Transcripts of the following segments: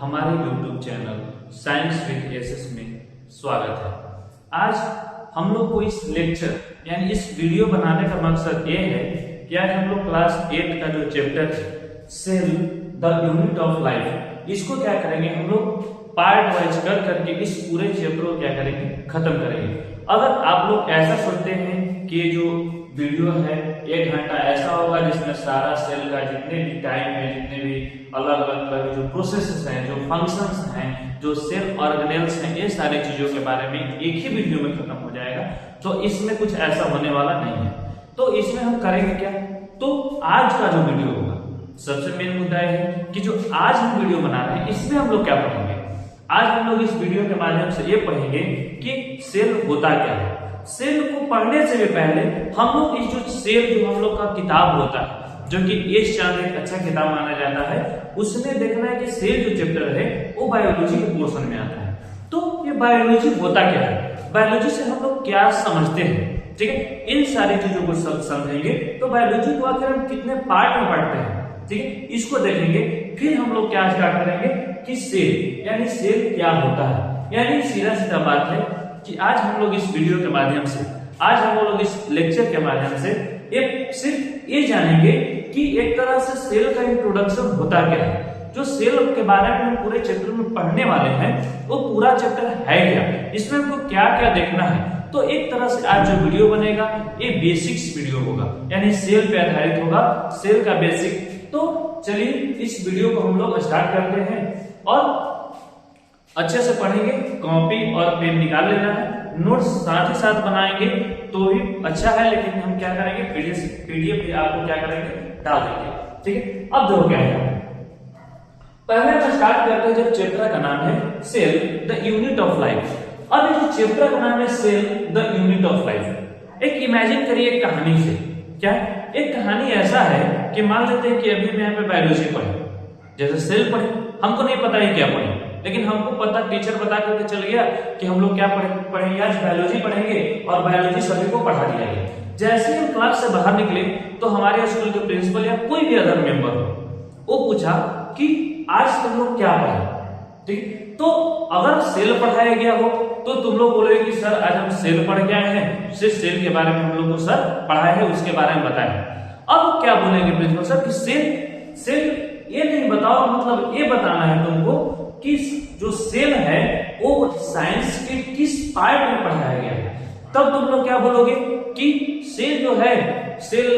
हमारे YouTube channel science with SS में स्वागत है। आज हम लोग को इस लेक्चर यानी इस वीडियो बनाने का मकसद ये है कि आज हम लोग क्लास 8 का जो चैप्टर है cell the unit of life, इसको क्या करेंगे हम लोग पार्ट वाइज कर करके इस पूरे चैप्टर को क्या करेंगे खत्म करेंगे। अगर आप लोग ऐसा सोचते हैं कि जो वीडियो है 1 घंटा ऐसा होगा जिसमें सारा सेल का जितने भी टाइम है, जितने भी अलग अलग तरह के जो प्रोसेसेस हैं, जो फंक्शंस हैं, जो सेल ऑर्गेनेल्स हैं, ये सारी चीजों के बारे में एक ही वीडियो में खत्म हो जाएगा। तो इसमें कुछ ऐसा होने वाला नहीं है। तो इसमें हम करेंगे क्या, तो आज का जो वीडियो होगा सबसे मेन मुद्दा है कि जो आज हम वीडियो बना रहे हैं इसमें हम लोग क्या पढ़ेंगे। आज हम लोग इस वीडियो के माध्यम से ये पढ़ेंगे कि सेल होता क्या है। सेल को पढ़ने से भी पहले हम लोग इस जो सेल जो हम लोग का किताब होता है, जो कि एस चांद एक अच्छा किताब माना जाता है, उसमें देखना है कि सेल जो चैप्टर है वो बायोलॉजी के पोर्शन में आता है। तो ये बायोलॉजी होता क्या है, बायोलॉजी से हम लोग क्या समझते हैं, ठीक है, इन सारी चीजों को समझेंगे। तो बायोलॉजी को आखिर हम कितने पार्ट में पढ़ते हैं, ठीक है, इसको देखेंगे। फिर हम लोग क्या स्टार्ट करेंगे कि सेल यानी सेल क्या होता है। यानी सीधा सीधा बात है कि आज हम लोग इस वीडियो के माध्यम से, आज हम लोग इस लेक्चर के माध्यम से एक सिर्फ ये जानेंगे कि एक तरह से सेल का इंट्रोडक्शन होता क्या है। जो सेल के बारे में हम पूरे चैप्टर में पढ़ने वाले हैं वो पूरा चैप्टर है क्या, इसमें हमको क्या क्या देखना है। तो एक तरह से आज जो वीडियो बनेगा ये बेसिक्स वीडियो होगा, यानी सेल पे आधारित होगा, सेल का बेसिक। तो चलिए इस वीडियो को हम लोग स्टार्ट करते हैं और अच्छे से पढ़ेंगे। कॉपी और पेन निकाल लेना है, नोट्स साथ ही साथ बनाएंगे तो ही अच्छा है। लेकिन हम क्या करेंगे पीडीएफ भी आपको क्या करेंगे डाल देंगे, ठीक है। अब देखो क्या है, पहले हम स्टार्ट करते हैं जब चैप्टर का नाम है cell the unit of life. अब ये जो चैप्टर का नाम है cell the unit of life, एक इमेजिन करिए एक कहानी से। क्या एक कहानी ऐसा है कि मान लेते हैं कि अभी मैं यहाँ पे बायोलॉजी पढ़े, जैसे सेल पढ़े, हमको नहीं पता है क्या पढ़े, लेकिन हमको पता टीचर बता करके चल गया कि हम लोग क्या पढ़ेंगे, आज बायोलॉजी पढ़ेंगे और बायोलॉजी सभी को पढ़ा दिया गया। जैसे ही हम क्लास से बाहर निकले तो हमारे स्कूल के प्रिंसिपल या कोई भी अदर मेंबर हो, वो पूछा कि आज तुम लोग क्या पढ़े, ठीक। तो अगर सेल पढ़ाया गया हो तो तुम लोग बोलोगे कि सर आज हम सेल पढ़ के आए हैं, सिर्फ सेल के बारे में हम लोग को सर पढ़ाया है, उसके बारे में बताया। अब क्या बोलेंगे प्रिंसिपल सर कि सेल ये नहीं बताओ, मतलब ये बताना है तुमको कि जो सेल है वो साइंस के किस पार्ट में पढ़ाया गया है। तब तुम लोग क्या बोलोगे कि सेल जो है, सेल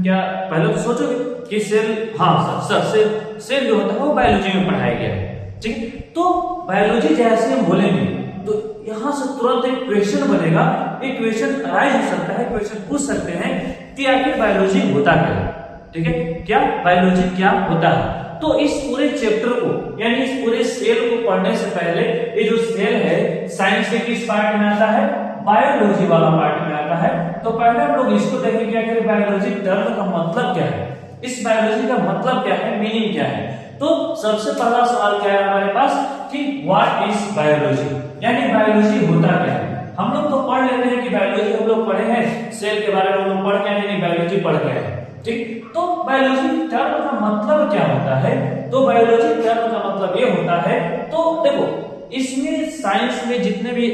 क्या पहले तो सोचोगे कि सेल, हाँ सर सेल जो होता है वो बायोलॉजी में पढ़ाया गया है, ठीक। तो बायोलॉजी जैसे हम बोलेंगे तो यहां से तुरंत एक क्वेश्चन बनेगा, एक क्वेश्चन अराइज हो सकता है, क्वेश्चन पूछ सकते हैं कि आखिर बायोलॉजी होता क्या है, ठीक है, क्या बायोलॉजी क्या होता है। तो इस पूरे चैप्टर को यानी इस पूरे सेल को पढ़ने से पहले ये जो सेल है साइंस के किस पार्ट में आता है, बायोलॉजी वाला पार्ट में आता है। तो पहले हम लोग इसको देखेंगे आखिर बायोलॉजी टर्म का मतलब क्या है, इस बायोलॉजी का मतलब क्या है, मीनिंग क्या है। तो सबसे पहला सवाल क्या है हमारे पास कि व्हाट इज बायोलॉजी, यानी बायोलॉजी होता क्या है। हम लोग तो पढ़ लेते हैं कि बायोलॉजी हम लोग पढ़े हैं, सेल के बारे में हम लोग पढ़ के यानी बायोलॉजी पढ़ के हैं, ठीक। तो बायोलॉजी टर्म का मतलब क्या होता है, तो बायोलॉजी टर्म का मतलब ये होता है, तो देखो इसमें साइंस में जितने भी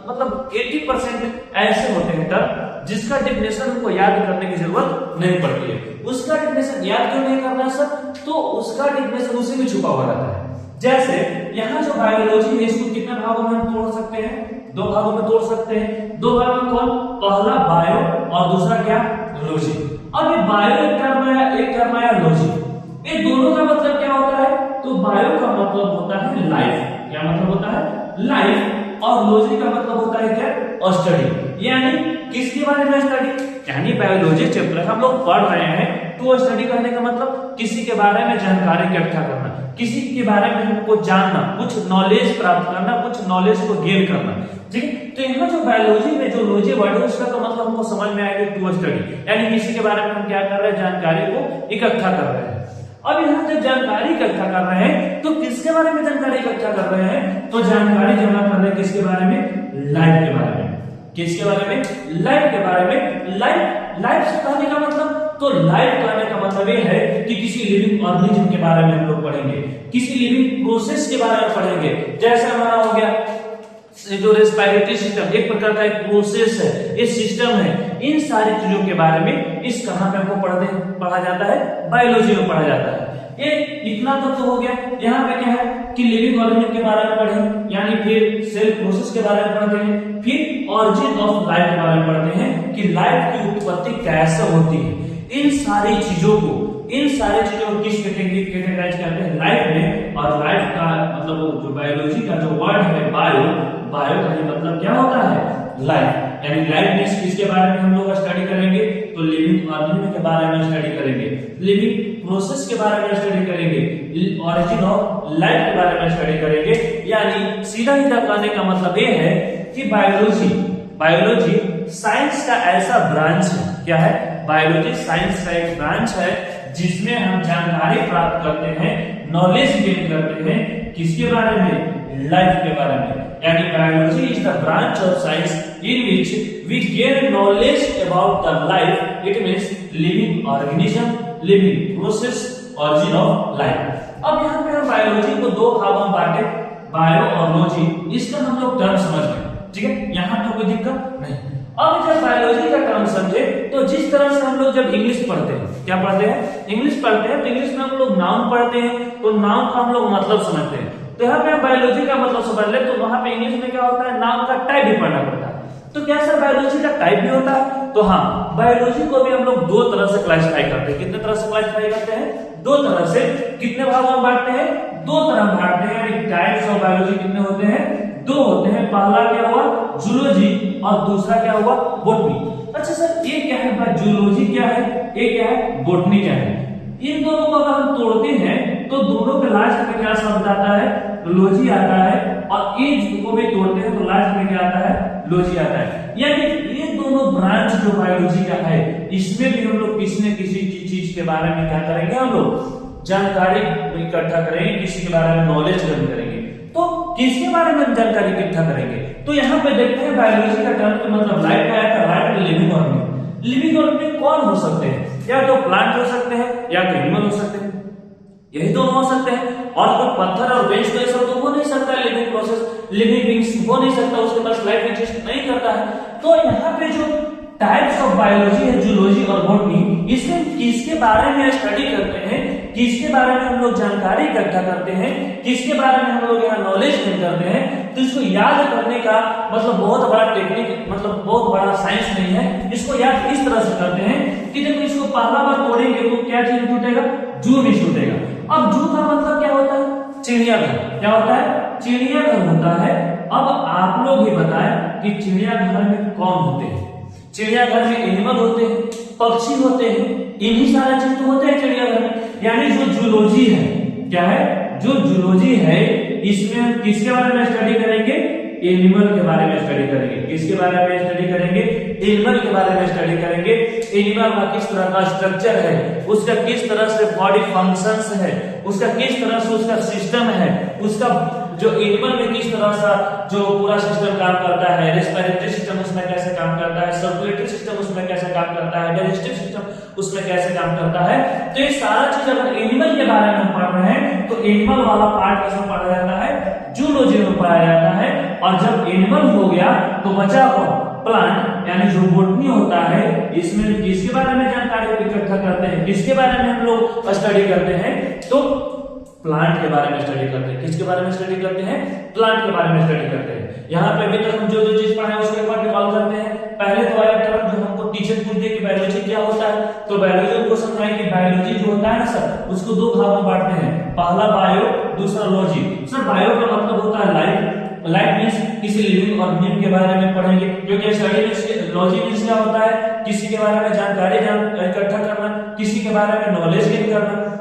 मतलब 80% ऐसे होते हैं टर्म जिसका डेफिनेशन हमको याद करने की जरूरत नहीं पड़ती है। उसका डेफिनेशन याद क्यों नहीं करना सर, तो उसका डेफिनेशन उसी में छुपा हुआ रहता है। जैसे यहाँ जो बायोलॉजी है इसको कितने भागों में हम तोड़ सकते हैं, 2 भागों में तोड़ सकते हैं। 2 भागों में कौन, पहला बायो और दूसरा क्या, लॉजी। अब ये बायो एक टर्म आया लॉजी, ये दोनों का मतलब क्या होता है, तो बायो का मतलब होता है लाइफ, क्या मतलब होता है लाइफ, और लॉजी का मतलब होता है क्या, स्टडी। यानी किसके बारे में स्टडी, यानी बायोलॉजी चैप्टर हम लोग पढ़ रहे हैं। तो स्टडी करने का मतलब किसी के बारे में जानकारी इकट्ठा करना, किसी के बारे में हमको जानना, कुछ नॉलेज प्राप्त करना, कुछ नॉलेज को गेन करना, ठीक है। तो यहाँ जो बायोलॉजी में जो लॉजी वर्ड है उसका तो मतलब हमको समझ में आएगा टू स्टडी, यानी किसी के बारे में हम क्या कर रहे हैं, जानकारी को इकट्ठा कर रहे हैं। अब यहाँ जब जानकारी इकट्ठा कर रहे हैं तो किसके बारे में जानकारी इकट्ठा कर रहे हैं, तो जानकारी जमा कर रहे हैं किसके बारे में, लाइफ के बारे में। किसके बारे में, लाइफ के बारे में। लाइफ से कहने का मतलब तो लाइफ कहने का मतलब ये है कि किसी लिविंग ऑर्गेनिज्म के बारे में हम लोग पढ़ेंगे, किसी लिविंग प्रोसेस के बारे में पढ़ेंगे। जैसे हमारा हो गया जो रेस्पिरेटरी सिस्टम, एक प्रकार का एक प्रोसेस है, एक सिस्टम है। इन सारी चीजों के बारे में इस कहां पे हमको पढ़ा जाता है, बायोलॉजी में पढ़ा जाता है। ये इतना तक तो हो गया। यहाँ पे क्या है कि लिविंग ऑर्गेनिज्म के बारे में पढ़ें, यानी फिर सेल प्रोसेस के बारे में पढ़ते हैं, फिर ऑरिजिन ऑफ लाइफ के बारे में पढ़ते हैं कि लाइफ की उत्पत्ति कैसे होती है। इन सारी चीजों को किस कैटेगराइज करते हैं, लाइफ में। और लाइफ का मतलब जो बायोलॉजी का जो वर्ड है बायो का मतलब क्या होता है, लाइफ। यानी लाइफ मींस किसके बारे में हम लोग स्टडी करेंगे, तो लिविंग ऑर्गेनिज्म के बारे में स्टडी करेंगे, लिविंग प्रोसेस के बारे में स्टडी करेंगे, ऑरिजिन ऑफ लाइफ के बारे में स्टडी करेंगे। यानी सीधा कहने का मतलब ये है कि बायोलॉजी साइंस का ऐसा ब्रांच है। क्या है, बायोलॉजी साइंस का एक ब्रांच है जिसमें हम जानकारी प्राप्त करते हैं, नॉलेज गेन करते हैं, किसके बारे में, लाइफ के बारे में। यानी biology is the branch of science in which we gain knowledge about the life. It means living organism, living process, origin of life. अब यहाँ पे हम बायोलॉजी को दो भागों में बांटे, बायो और लॉजी। इसका हम लोग टर्म समझ लें, ठीक है, यहाँ तो कोई दिक्कत नहीं। अब जब बायोलॉजी का टर्म समझे तो जिस तरह से हम लोग जब इंग्लिश पढ़ते हैं, क्या पढ़ते हैं, इंग्लिश पढ़ते हैं, तो इंग्लिश में हम लोग नाउन पढ़ते हैं, तो नाउन का हम लोग मतलब समझते हैं। तो यहाँ पे हम बायोलॉजी का मतलब समझ ले तो वहां पे इंग्लिश में क्या होता है, नाउन का टाइप भी पढ़ना पड़ता है। तो क्या सर बायोलॉजी का टाइप भी होता है, तो हाँ, बायोलॉजी को भी हम लोग दो तरह से क्लासिफाई करते हैं। कितने तरह से क्लासिफाई करते हैं, दो तरह से। कितने भागों में बांटते हैं, दो तरह में बांटते हैं। यानी टाइप्स ऑफ बायोलॉजी कितने होते हैं, दो होते हैं। पहला क्या हुआ, जूलॉजी, और दूसरा क्या हुआ, बोटनी। अच्छा सर ये क्या है, जूलॉजी क्या है, ये क्या है, बोटनी क्या है। इन दोनों को अगर हम तोड़ते हैं तो दोनों के लास्ट में क्या शब्द आता है, लॉजी आता है। और ये को भी तोड़ते हैं तो लास्ट में क्या आता है, लॉजी आता है। यानी ये दोनों ब्रांच जो बायोलॉजी का है, इसमें भी हम लोग किसी न किसी चीज के बारे में क्या करेंगे, हम लोग जानकारी इकट्ठा करेंगे, किसी के बारे में नॉलेज गेन करेंगे। तो किसके बारे में जानकारी इकट्ठा करेंगे, तो यहाँ पे देखते हैं बायोलॉजी का टर्म का मतलब लाइफ का है, life living organism. Living organism कौन हो सकते हैं, या तो प्लांट हो सकते हैं या तो एनिमल हो सकते हैं, यही दोनों हो सकते हैं। और कोई पत्थर और बेंच तो ऐसा तो हो नहीं सकता, लिविंग प्रोसेस, लिविंग बीइंग्स हो नहीं सकता, उसके पास लाइफ एग्जिस्ट नहीं करता है। तो यहाँ पे जो टाइप्स ऑफ बायोलॉजी है, जूलॉजी और बॉटनी, इसमें किसके बारे में स्टडी करते हैं, किसके बारे में हम लोग जानकारी इकट्ठा करते हैं, किसके बारे में हम लोग यहाँ नॉलेज गेन करते हैं। तो इसको याद करने का मतलब बहुत बड़ा टेक्निक, मतलब बहुत बड़ा साइंस नहीं है। इसको याद इस तरह से करते हैं कि देखो इसको पहला बार तोड़ेंगे तो क्या चीज टूटेगा, जू नहीं टूटेगा। अब जू का मतलब क्या होता है, चिड़ियाघर। क्या होता है, चिड़ियाघर होता है। अब आप लोग ही बताएं कि चिड़ियाघर में कौन होते हैं। चिड़ियाघर में एनिमल होते हैं, पक्षी होते हैं, इन्हीं सारा चीज तो होते हैं चिड़ियाघर में। यानी जो जूलॉजी है, क्या है, जो जूलॉजी है, इसमें हम किसके बारे में स्टडी करेंगे, एनिमल के बारे में स्टडी करेंगे। किसके बारे में स्टडी करेंगे, एनिमल के बारे में स्टडी करेंगे। एनिमल का किस तरह का स्ट्रक्चर है, उसका किस तरह से बॉडी फंक्शंस है, उसका किस तरह से उसका सिस्टम है, उसका जो एनिमल में किस तरह से जो पूरा सिस्टम काम करता है, रेस्पिरेटरी सिस्टम उसमें कैसे काम करता है, सर्कुलेटरी सिस्टम उसमें कैसे काम करता है, डाइजेस्टिव सिस्टम उसमें कैसे काम करता है। तो ये सारा चीज अगर एनिमल के बारे में हम पढ़ रहे हैं तो एनिमल वाला पार्ट किसमें पढ़ा जाता है, जूलॉजी में पढ़ाया जाता है। और जब एनिमल हो गया तो बचा कौन, प्लांट, यानी जो बोटनी होता है। इसमें किसके बारे में जानकारी इकट्ठा करते हैं, किसके बारे में हम लोग स्टडी करते हैं, तो प्लांट के बारे में स्टडी करते हैं। किसके बारे में स्टडी करते हैं, प्लांट के बारे में स्टडी करते हैं। यहाँ पे अभी तक हम जो जो चीज पढ़े हैं उसके ऊपर रिकॉल करते हैं। पहले तो आया टर्म जो हमको टीचर पूछते कि बायोलॉजी क्या होता है, तो बायोलॉजी को समझाएं कि बायोलॉजी जो होता है ना सर, उसको दो भागों में बांटते हैं, पहला बायो, दूसरा लॉजी। सर बायो का मतलब होता है लाइफ, लाइफ मींस किसी लिविंग ऑर्गेनिज्म के बारे में पढ़ेंगे, क्योंकि स्टडी मींस, लॉजी मींस क्या होता है, किसी के बारे में जानकारी इकट्ठा करना, किसी के बारे में नॉलेज गेन करना,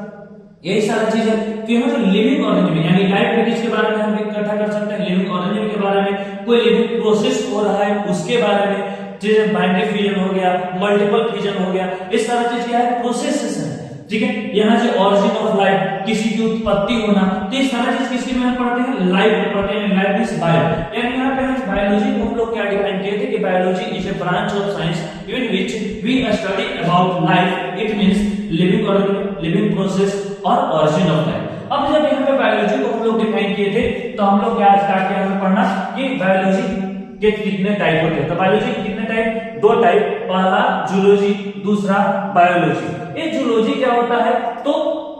यही सारा चीज है। तो यहाँ जो लिविंग ऑर्गेनिज्म यानी लाइफ में किसके बारे में हम इकट्ठा कर सकते हैं, लिविंग ऑर्गेनिज्म के बारे में, कोई लिविंग प्रोसेस हो रहा है उसके बारे में, जैसे बाइनरी फ्यूजन हो गया, मल्टीपल फ्यूजन हो गया, इस सारा चीज क्या है, प्रोसेसेस है। ठीक है, यहाँ से ऑरिजिन ऑफ लाइफ, किसी की उत्पत्ति होना, तो ये सारा चीज किसके में हम पढ़ते हैं, लाइफ में पढ़ते हैं। लाइफ इज बायो, यानी यहाँ पे हम बायोलॉजी को हम लोग क्या डिफाइन किए थे कि biology is a branch of science in which we study about life, it means living organism, living process और ओरिजिन ऑफ लाइफ। अब जब यहाँ पे बायोलॉजी को हम लोग डिफाइन किए थे तो हम लोग क्या स्टार्ट किया हमें पढ़ना कि बायोलॉजी के कितने टाइप होते हैं। तो बायोलॉजी के कितने टाइप? दो टाइप, पहला जूलॉजी, दूसरा बायोलॉजी। ये जूलॉजी क्या होता है? तो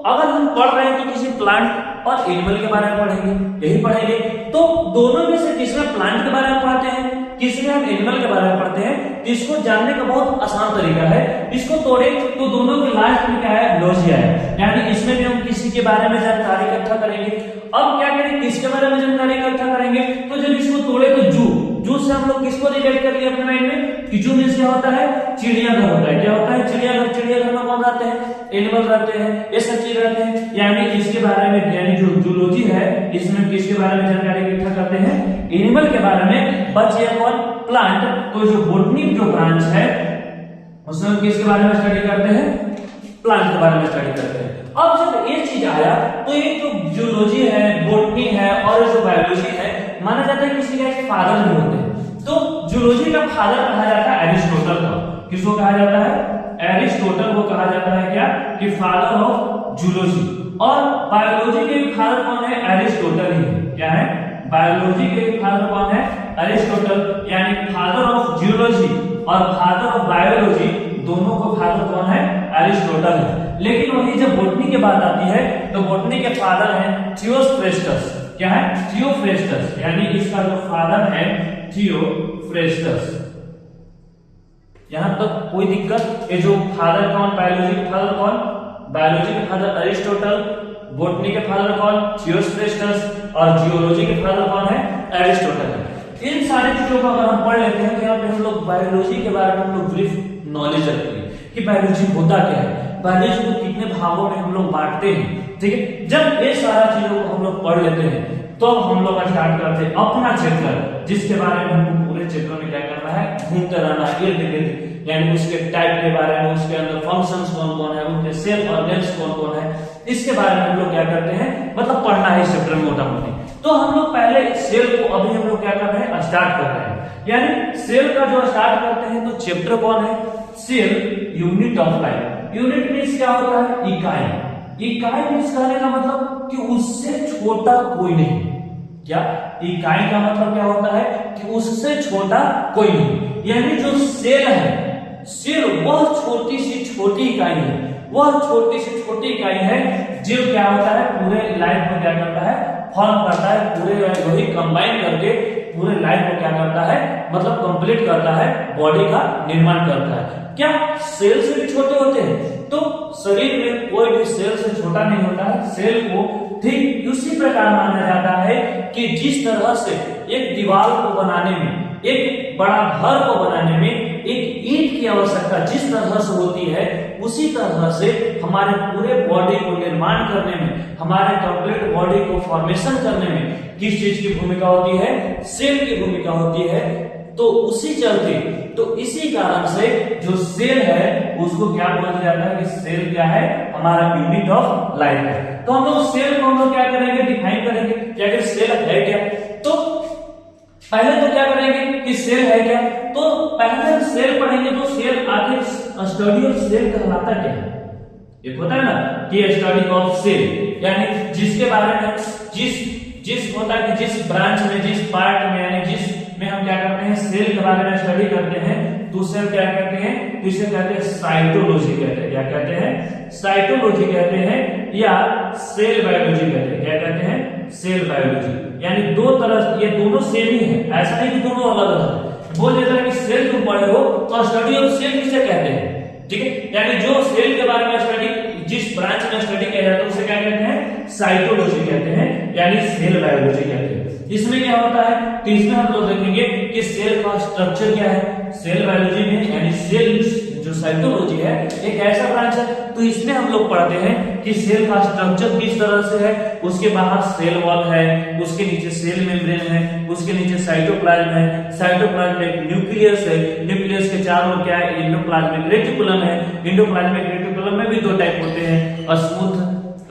अगर हम पढ़ रहे हैं तो किसी प्लांट और एनिमल के बारे में पढ़ेंगे, यही पढ़ेंगे। तो दोनों में से किसमें प्लांट के बारे में पढ़ते हैं, किसी में हम एनिमल के बारे में पढ़ते हैं। इसको जानने का बहुत आसान तरीका है, इसको तोड़े तो दोनों के लास्ट में क्या है? लॉजिया है, यानी इसमें भी हम किसी के बारे में जानकारी इकट्ठा करेंगे। अब क्या करें, किसके बारे में जानकारी इकट्ठा करेंगे? तो जब इसको तोड़े तो जू से हम लोग किसको रिलेट कर लिए अपने माइंड में कि जू मींस क्या होता है? चिड़ियाघर होता है। क्या होता है? चिड़ियाघर। चिड़ियाघर में कौन रहते हैं? एनिमल रहते हैं, ये सब चीज रहते हैं। यानी इसके बारे में, यानी जो जूलॉजी है इसमें किसके बारे में जानकारी इकट्ठा करते हैं? एनिमल के बारे में। बच गया कौन? प्लांट। तो जो बॉटनी जो ब्रांच है उसमें किसके बारे में स्टडी करते हैं? प्लांट के बारे में स्टडी करते हैं। अब जब ये चीज आया तो ये जो जूलॉजी है, बॉटनी है और जो बायोलॉजी है, माना जाता है किसी का एक फादर भी होते हैं। तो जूलॉजी का फादर कहा जाता है एरिस्टोटल को। किसको कहा जाता है? एरिस्टोटल को कहा जाता है क्या? कि फादर ऑफ जूलॉजी। और बायोलॉजी के फादर कौन है? एरिस्टोटल ही है। क्या है? बायोलॉजी के फादर कौन है? एरिस्टोटल, यानी फादर ऑफ जियोलॉजी और फादर ऑफ बायोलॉजी, दोनों को फादर कौन है? एरिस्टोटल है। लेकिन वही जब बॉटनी की बात आती है तो बॉटनी के फादर हैं थियोफ्रेस्टस। क्या है? थियोफ्रेस्टस, यानी इसका जो फादर है थियोफ्रेस्टस। यहां तक कोई दिक्कत? ये जो फादर कौन? बायोलॉजी के फादर कौन? बायोलॉजी के फादर एरिस्टोटल, बॉटनी के फादर कौन? थियोफ्रेस्टस और जियोलॉजी के फादर कौन है? एरिस्टोटल है। इन सारी चीजों को अगर हम पढ़ लेते हैं तो यहाँ पे हम लोग बायोलॉजी के बारे में हम लोग ब्रीफ नॉलेज रखेंगे कि बायोलॉजी होता क्या है, बायोलॉजी को कितने भागों में हम लोग बांटते हैं। ठीक है, जब ये सारा चीजों को हम लोग पढ़ लेते हैं तो हम लोग स्टार्ट करते हैं अपना चैप्टर, जिसके बारे में हमको पूरे चैप्टर में क्या करना है? घूमते रहना है इर्द गिर्द, यानी उसके टाइप के बारे में, उसके अंदर फंक्शंस कौन कौन है, उनके सेल ऑर्गन्स कौन कौन है, इसके बारे में हम लोग क्या करते हैं? मतलब पढ़ना है इस चैप्टर में मोटा मोटी। तो हम लोग पहले सेल को अभी हम लोग क्या कर रहे हैं? स्टार्ट कर रहे हैं। यानी सेल का जो स्टार्ट करते हैं तो चैप्टर कौन है? Cell, unit of life. Unit means क्या होता है? इकाई। इकाई मींस कहने का मतलब कि उससे छोटा कोई नहीं। क्या? इकाई का मतलब क्या होता है? कि उससे छोटा कोई नहीं। यानी जो सेल है, सेल वह छोटी सी छोटी इकाई है, वह छोटी सी छोटी इकाई है जो क्या होता है? पूरे लाइफ में क्या करता है? फॉर्म करता है, पूरे वही कंबाइन करके पूरे लाइफ को क्या करता है? मतलब कंप्लीट करता है, बॉडी का निर्माण करता है। क्या सेल से भी छोटे होते हैं? तो शरीर में कोई भी सेल से छोटा नहीं होता है। सेल को ठीक उसी प्रकार माना जाता है कि जिस तरह से एक दीवार को बनाने में, एक बड़ा घर को बनाने में एक ईंट की आवश्यकता जिस तरह से होती है, उसी तरह से हमारे पूरे बॉडी को निर्माण करने में, हमारे कंप्लीट बॉडी को फॉर्मेशन करने में किस चीज की भूमिका होती है? सेल की भूमिका होती है। तो उसी चलते, तो इसी कारण से जो सेल है उसको क्या बोला जाता है? कि सेल क्या है? हमारा यूनिट ऑफ लाइफ है। तो हम लोग सेल को हम लोग क्या करेंगे? डिफाइन करेंगे कि अगर सेल है क्या, तो पहले तो क्या करेंगे कि सेल है क्या। तो पहले सेल पढ़ेंगे तो सेल आखिर स्टडी ऑफ सेल कहलाता क्या है? एक होता है ना कि स्टडी ऑफ सेल, यानी जिसके बारे में जिस होता है कि जिस ब्रांच में, जिस पार्ट में, यानी जिस में हम क्या करते हैं? सेल के बारे में स्टडी करते हैं, तो उसे क्या कहते हैं? तो इसे कहते हैं साइटोलॉजी कहते हैं। क्या कहते हैं? साइटोलॉजी कहते हैं या सेल बायोलॉजी कहते हैं। क्या कहते हैं? Cell biology. यानी दो तरह, ये दोनों सेम ही है, ऐसा नहीं कि दोनों अलग अलग है। बोल देता है कि सेल तुम पढ़े हो तो स्टडी ऑफ सेल किसे कहते हैं? ठीक है, यानी जो सेल के बारे में स्टडी, जिस ब्रांच में स्टडी किया जाता है उसे क्या कहते हैं? साइटोलॉजी कहते हैं, यानी सेल बायोलॉजी कहते हैं। इसमें क्या होता है? तो इसमें हम लोग देखेंगे कि सेल का स्ट्रक्चर क्या है। सेल बायोलॉजी में, यानी सेल जो साइटोलॉजी है एक ऐसा ब्रांच है, तो इसमें हम लोग पढ़ते हैं कि सेल का स्ट्रक्चर किस तरह से है। उसके बाहर सेल वॉल है, उसके नीचे सेल मेम्ब्रेन है, उसके नीचे साइटोप्लाज्म है, साइटोप्लाज्म में एक न्यूक्लियस है, न्यूक्लियस के चारों ओर क्या है? एंडोप्लाज्मिक रेटिकुलम है। एंडोप्लाज्मिक रेटिकुलम में भी दो टाइप होते हैं, स्मूथ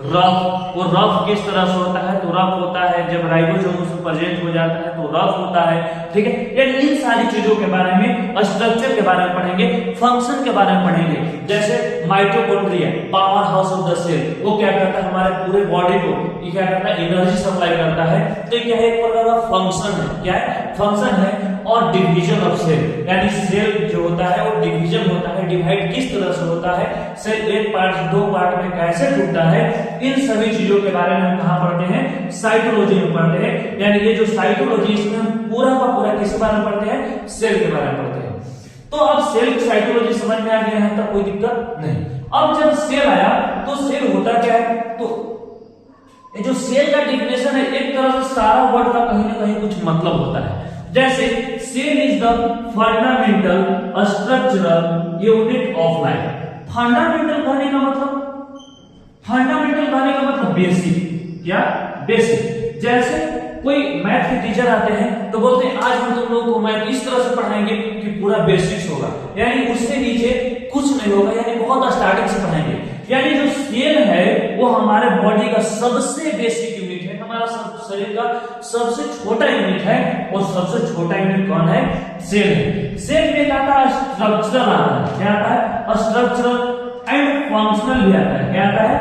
रफ। वो रफ किस तरह से होता है, तो रफ होता है जब राइबोसोम उसमें प्रेजेंट हो जाता है तो रफ होता है, ठीक है। यानी इन सारी चीजों के बारे में, स्ट्रक्चर के बारे में पढ़ेंगे, फंक्शन के बारे में पढ़ेंगे। जैसे mitochondria, power house of the cell, वो क्या करता है हमारे पूरे बॉडी को, ये क्या करता है, एनर्जी सप्लाई करता है। तो क्या है, एक प्रकार का फंक्शन है, क्या है, फंक्शन है। और डिवीजन ऑफ सेल, यानी सेल जो होता है वो डिवीजन होता है, डिवाइड किस तरह से होता है, सेल एक पार्ट दो पार्ट में कैसे टूटता है, इन सभी चीजों के बारे में हम कहां पढ़ते हैं, साइटोलॉजी में पढ़ते हैं। यानी ये जो साइटोलॉजी, इसमें हम पूरा का पूरा किस बारे में पढ़ते हैं, सेल के बारे में पढ़ते हैं। तो अब सेल की साइटोलॉजी समझ में आ गया है, तब कोई दिक्कत नहीं। अब जब सेल आया तो सेल होता क्या है, तो ये जो सेल का डिफिनेशन है, एक तरह से सारा वर्ड का कहीं ना कहीं कुछ मतलब होता है। जैसे cell is the fundamental structural unit of life. Fundamental कहने का मतलब, फंडामेंटल कहने का मतलब बेसिक, क्या, बेसिक। जैसे कोई मैथ के टीचर आते हैं तो बोलते हैं आज हम तुम लोगों को मैथ इस तरह से पढ़ाएंगे कि पूरा बेसिक्स होगा, यानी उससे नीचे कुछ नहीं होगा, यानी बहुत स्टार्टिंग से पढ़ाएंगे। यानी जो सेल है वो हमारे बॉडी का सबसे बेसिक यूनिट है, हमारा शरीर का सबसे छोटा यूनिट है। और सबसे छोटा यूनिट कौन है, सेल है। सेल में क्या आता है, स्ट्रक्चरल आता है, क्या आता है, स्ट्रक्चरल एंड फंक्शनल भी आता है, क्या आता है,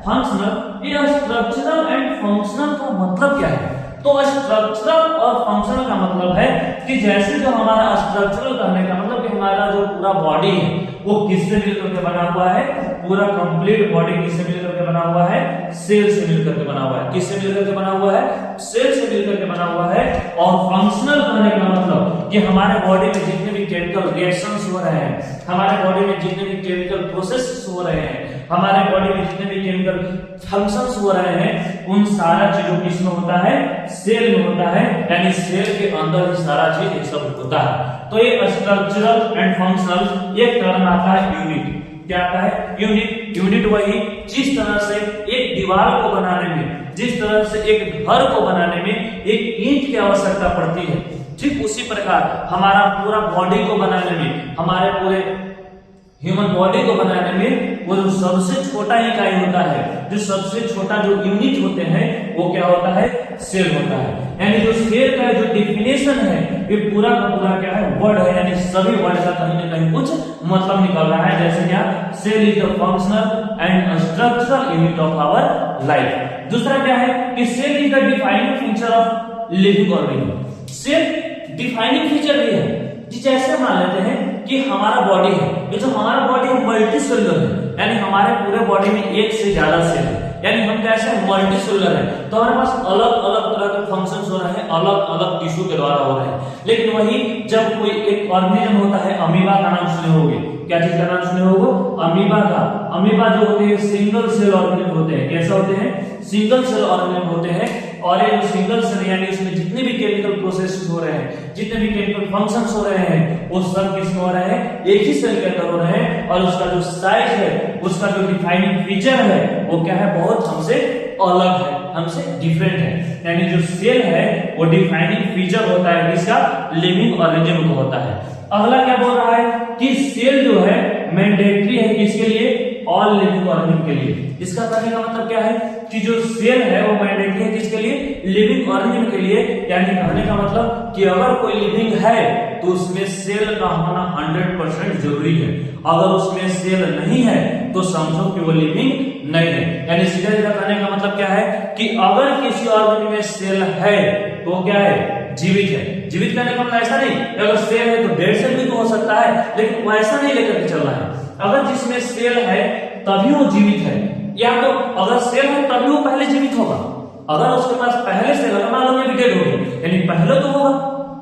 फंक्शनल। ये स्ट्रक्चरल एंड फंक्शनल का मतलब क्या है, तो स्ट्रक्चरल और फंक्शनल का मतलब है कि जैसे जो हमारा स्ट्रक्चरल करने का मतलब कि हमारा जो पूरा बॉडी है वो किससे मिलकर के बना हुआ है, पूरा कंप्लीट बॉडी किससे मिलकर के बना हुआ है, सेल से मिलकर के बना हुआ है। किससे मिलकर के बना हुआ है, सेल से मिलकर के बना हुआ है। और फंक्शनल करने का मतलब कि हमारे बॉडी में जितने भी केमिकल रिएक्शंस हो रहे हैं, हमारे बॉडी में जितने भी केमिकल प्रोसेस हो रहे हैं, हमारे बॉडी में जितने भी केमिकल फंक्शंस हो रहे हैं, उन सारा चीजों किसमें होता है, सेल में होता है। यानी सेल के अंदर ही सारा चीज ये सब होता है। तो ये स्ट्रक्चरल एंड फंक्शनल, एक टर्म आता है यूनिट, क्या आता है, यूनिट। यूनिट वही जिस तरह से एक दीवार को बनाने में, जिस तरह से एक घर को बनाने में एक ईंट की आवश्यकता पड़ती है, ठीक उसी प्रकार हमारा पूरा बॉडी को बनाने में, हमारे पूरे ह्यूमन बॉडी को बनाने में वो जो सबसे छोटा इकाई होता है, जो सबसे छोटा जो यूनिट होते हैं, वो क्या होता है, सेल होता है। यानी जो सेल का जो डिफिनेशन है ये पूरा का पूरा क्या है, वर्ड है, यानी सभी वर्ड का कहीं ना कहीं कुछ मतलब निकल रहा है। जैसे क्या, cell is the functional and structural unit of our life. दूसरा क्या है कि cell is the defining feature of living organism. Cell defining feature भी है। जैसे मान लेते हैं कि हमारा बॉडी है, ये जो हमारा बॉडी है मल्टी सेलुलर है, यानी हमारे पूरे बॉडी में एक से ज्यादा सेल है, यानी हम कैसे मल्टी सेलुलर है, तो हमारे पास अलग अलग तरह के फंक्शंस हो रहे हैं, अलग अलग टिश्यू के द्वारा हो रहे हैं। लेकिन वही जब कोई एक ऑर्गेनिज्म होता है, अमीबा का नाम सुने होंगे, क्या चीज का नाम सुने होंगे, अमीबा का। अमीबा जो होते हैं सिंगल सेल ऑर्गेनिज्म होते हैं, कैसे होते हैं, सिंगल सेल ऑर्गेनिज्म होते हैं। और ये जो सिंगल सेल यानी उसमें जितने भी केमिकल प्रोसेस हो रहे हैं, जितने भी केमिकल फंक्शंस हो रहे हैं, वो सब किसमें हो रहे हैं, एक ही सेल के अंदर हो रहे हैं। और उसका जो साइज है, उसका जो डिफाइनिंग फीचर है, वो क्या है, बहुत हमसे अलग है, हमसे डिफरेंट है। यानी जो सेल है वो डिफाइनिंग फीचर होता है, किसका, लिविंग ऑर्गेनिज्म का होता है। अगला क्या बोल रहा है कि सेल जो है मैंडेटरी है किसके लिए, ऑल लिविंग ऑर्गेनिज्म के लिए। इसका कहने का मतलब क्या है कि जो सेल है वो मैंडेटरी है किसके लिए, लिविंग ऑर्गेनिज्म के लिए। यानी कहने का मतलब कि अगर कोई लिविंग है तो उसमें सेल का होना 100% जरूरी है। अगर उसमें सेल नहीं है तो समझो कि वो लिविंग नहीं है। यानी सीधा सीधा कहने का मतलब क्या है कि अगर किसी ऑर्गेनिज्म में सेल है तो क्या है, जीवित है। जीवित करने का मतलब ऐसा नहीं अगर सेल है तो डेड सेल भी तो हो सकता है, लेकिन वो ऐसा नहीं लेकर के चल रहा है। अगर जिसमें सेल है तभी वो जीवित है, या तो अगर सेल है तभी वो पहले जीवित होगा। अगर उसके पास पहले सेल है, मान लो ये भी डेड हो गया, यानी पहले तो होगा,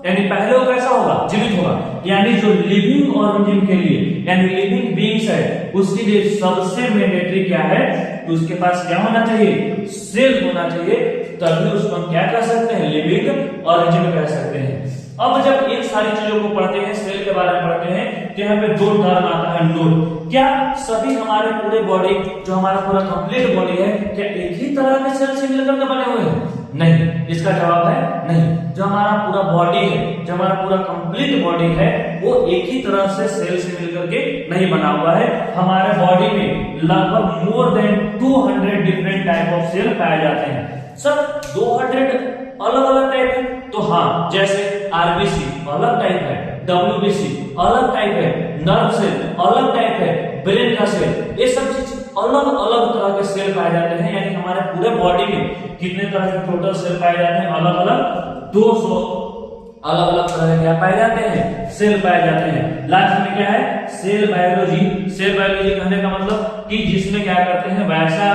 यानी पहले वो कैसा होगा, जीवित होगा। यानी जो लिविंग ऑर्गेनिज्म के लिए, यानी लिविंग बीइंग्स है, उसके लिए सबसे मैंडेटरी क्या है कि उसके पास क्या होना चाहिए, सेल होना चाहिए, तभी उसको हम क्या कह सकते हैं, लिविंग ऑर्गेनिज्म कह सकते हैं। अब जब इन सारी चीजों को पढ़ते हैं, सेल के बारे में पढ़ते हैं, तो यहाँ पे दो टर्म आता है, नोड। क्या सभी हमारे पूरे बॉडी, जो हमारा पूरा कंप्लीट बॉडी है, क्या एक ही तरह के सेल से मिलकर के बने हुए हैं? नहीं, इसका जवाब है नहीं। जो हमारा पूरा बॉडी है, जो हमारा पूरा कंप्लीट बॉडी है, वो एक ही तरह से सेल से मिलकर के नहीं बना हुआ है। हमारे बॉडी में लगभग more than 200 different type of cell पाए जाते हैं। सर 200 अलग अलग टाइप है? तो हाँ, जैसे आरबीसी अलग टाइप है, डब्ल्यूबीसी अलग टाइप है, नर्व सेल अलग टाइप है, ब्रेन का सेल, ये सब चीज अलग अलग तरह के सेल पाए जाते हैं। यानी हमारे पूरे बॉडी में कितने तरह के टोटल सेल पाए जाते हैं? अलग अलग 200 अलग अलग तरह के क्या पाए जाते हैं? सेल पाए जाते हैं। लास्ट में क्या है? Cell biology. सेल बायोलॉजी कहने का मतलब कि जिसमें क्या करते हैं, वैसा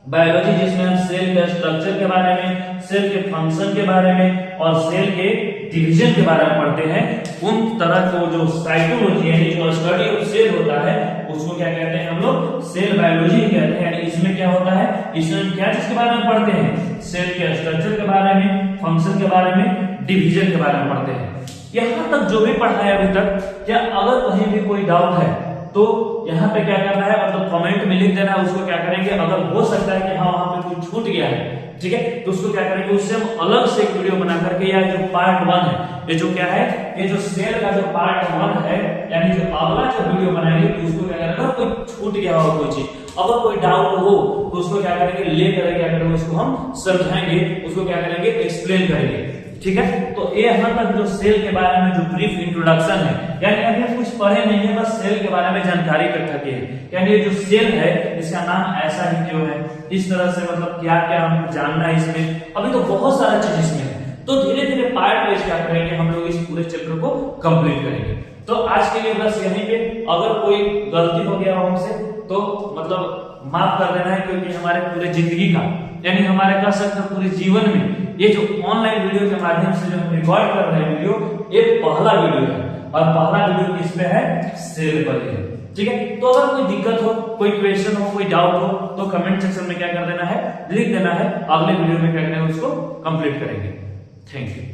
बायोलॉजी जिसमें हम सेल के स्ट्रक्चर के बारे में, सेल के फंक्शन के बारे में और सेल के डिवीजन के बारे में पढ़ते हैं। उन तरह को जो साइकोलॉजी यानी जो स्टडी ऑफ सेल होता है, उसको क्या कहते हैं हम लोग? सेल बायोलॉजी कहते हैं। यानी इसमें क्या होता है? इसमें क्या चीज के बारे में पढ़ते हैं? सेल के स्ट्रक्चर के बारे में, फंक्शन के बारे में, डिवीजन के बारे में पढ़ते हैं। यहाँ तक जो भी पढ़ा है अभी तक, क्या अगर कहीं भी कोई डाउट है तो यहाँ पे क्या करना है, मतलब कमेंट में लिख देना है। उसको क्या करेंगे, अगर हो सकता है कि हाँ वहां पे कुछ छूट गया है, ठीक है, तो उसको क्या करेंगे, उससे हम अलग से एक वीडियो बना करके, या जो पार्ट 1 है, ये जो क्या है, ये जो सेल का जो पार्ट 1 है, यानी जो अगला जो वीडियो बनाएंगे, तो उसको क्या करेंगे, अगर कोई छूट गया हो कोई चीज, अगर कोई डाउट हो तो उसको क्या करेंगे, ले करके क्या करेंगे, उसको हम समझाएंगे, उसको क्या करेंगे, एक्सप्लेन करेंगे। ठीक है, तो ये यहाँ तक जो सेल के बारे में जो ब्रीफ इंट्रोडक्शन है, यानी अभी हम कुछ पढ़े नहीं है, बस सेल के बारे में जानकारी इकट्ठा की है। यानी ये जो सेल है, इसका नाम ऐसा ही क्यों है, इस तरह से मतलब क्या क्या हमको जानना है इसमें, अभी तो बहुत सारा चीज इसमें है। तो धीरे धीरे पार्ट वाइज क्या करेंगे, हम लोग इस पूरे चैप्टर को कंप्लीट करेंगे। तो आज के लिए बस यहीं पे, अगर कोई गलती हो गया हमसे तो मतलब माफ कर देना है, क्योंकि हमारे पूरे जिंदगी का, यानी हमारे कह सकते हैं पूरे जीवन में, ये जो ऑनलाइन वीडियो के माध्यम से जो हम रिकॉर्ड कर रहे हैं वीडियो, ये पहला वीडियो है, और पहला वीडियो किस पे है? सेल पर है। ठीक है, तो अगर कोई दिक्कत हो, कोई क्वेश्चन हो, कोई डाउट हो, तो कमेंट सेक्शन में क्या कर देना है, लिख देना है। अगले वीडियो में क्या करेंगे, उसको कंप्लीट करेंगे। Thank you.